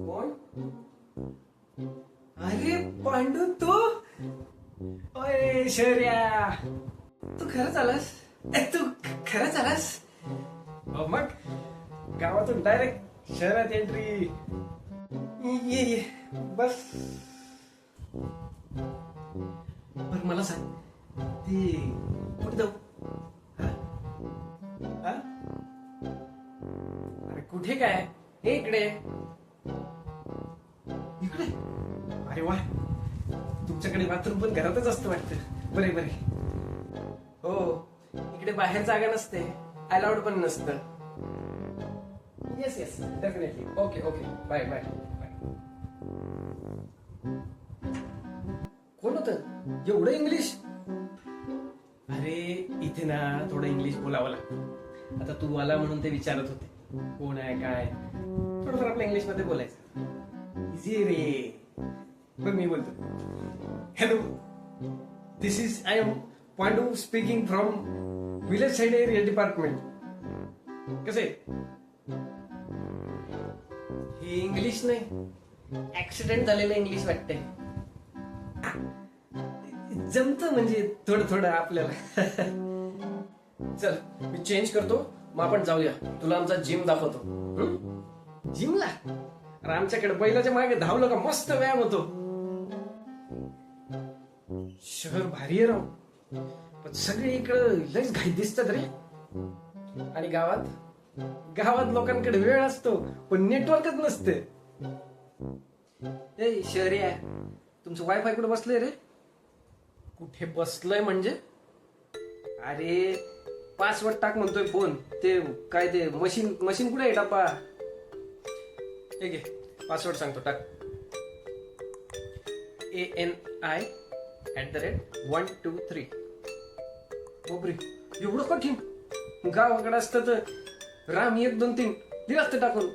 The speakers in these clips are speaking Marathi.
कोण? अरे पांडू तू? ओय शर्या, तू खरंच आलास? तू खरंच आलास? मग गावातून डायरेक्ट शहरात एंट्री. ये ये बस. बर मला सांग, ते कुठे जाऊ? हा? अरे कुठे काय? हे इकडे इकडे. अरे वा, तुमच्याकडे बाथरूम पण घरातच असतं वाटतं. बरे बरे. हो, इकडे बाहेर जागा नसते, अलाउड पण नसतं. Yes yes definitely. Okay okay bye bye bye. कोण होत एवढं इंग्लिश? अरे इथे ना थोडं इंग्लिश बोलावं लागतं. आता तू आला म्हणून ते विचारत होते कोण आहे काय. थोडंफार आपल्या इंग्लिश मध्ये बोलायचं. इझी रे. पण मी बोलतो, hello, this is I am Pandu speaking from village side area department. कसे? हे इंग्लिश नाही, ऍक्सिडेंट झालेलं इंग्लिश वाटतंय. जमतं म्हणजे थोडं थोडं आपल्याला. चल मी चेंज करतो, मग आपण जाऊया. तुला आमचा जिम दाखवतो. जिमला? अरे आमच्याकडे बैलाच्या मागे धावलं का मस्त व्यायाम होतो. शहर भारी आहे राव, पण सगळे इकडं लयच घाई दिसतात रे. आणि गावात लोकांकडे वेळ असतो पण नेटवर्कच नसते. ए शहरिया, तुमचं वायफाय कुठे बसलंय रे? कुठे बसलंय म्हणजे? अरे पासवर्ड टाक म्हणतोय फोन. ते काय ते मशीन कुठे आहे डब्बा? ठीक आहे, पासवर्ड सांगतो, टाक. ANI@123. बापरे, एवढं कठीण? गावाकडे असतं तर राम 1 2 3 दिलं असतं टाकून.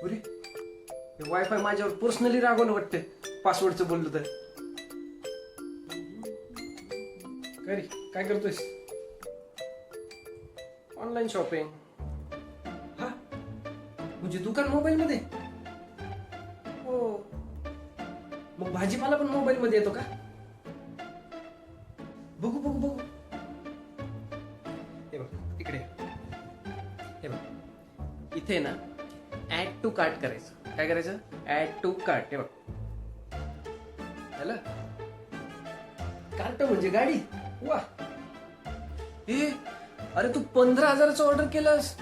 अरे वायफाय माझ्यावर पर्सनली रागवलं वाटतं पासवर्डचं बोललो तर. काय करतोयस? Online shopping. हा म्हणजे दुकान मोबाईल मध्ये? हो. मग भाजीपाला पण मोबाईल मध्ये येतो का? बघू बघू बघू. हे बघ इकडे. हे बघ इथे ना ऍड टू कार्ट करायचं. काय करायचं? Add to cart. हे बघ झालं. कार्ट म्हणजे गाडी. वा. अरे तू 15,000चं ऑर्डर केलंस?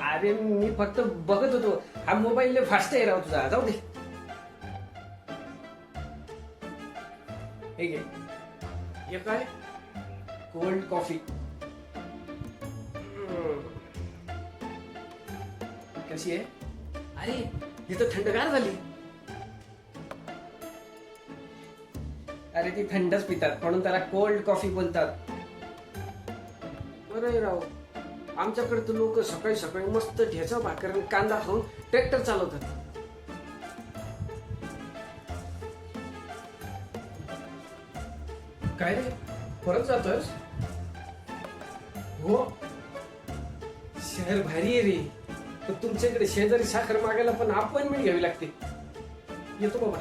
अरे मी फक्त बघत होतो. हा मोबाईल फास्ट आहे राव तुझा. जाऊ दे. हे घे. हे काय? Cold coffee. कशी आहे? अरे ही तर थंडगार झाली. अरे ती थंडच पितात म्हणून त्याला कोल्ड कॉफी बोलतात. बरं राव, आमच्याकडे तर लोक सकाळी सकाळी मस्त ठेचा भाकर आणि कांदा खाऊन ट्रॅक्टर चालवतात. काय रे, परत जातोस? हो, शहर भारी आहे रे, पण तुमच्याकडे शेजारी साखर मागायला पण अपॉइंटमेंट घ्यावी लागते. येतो बाबा.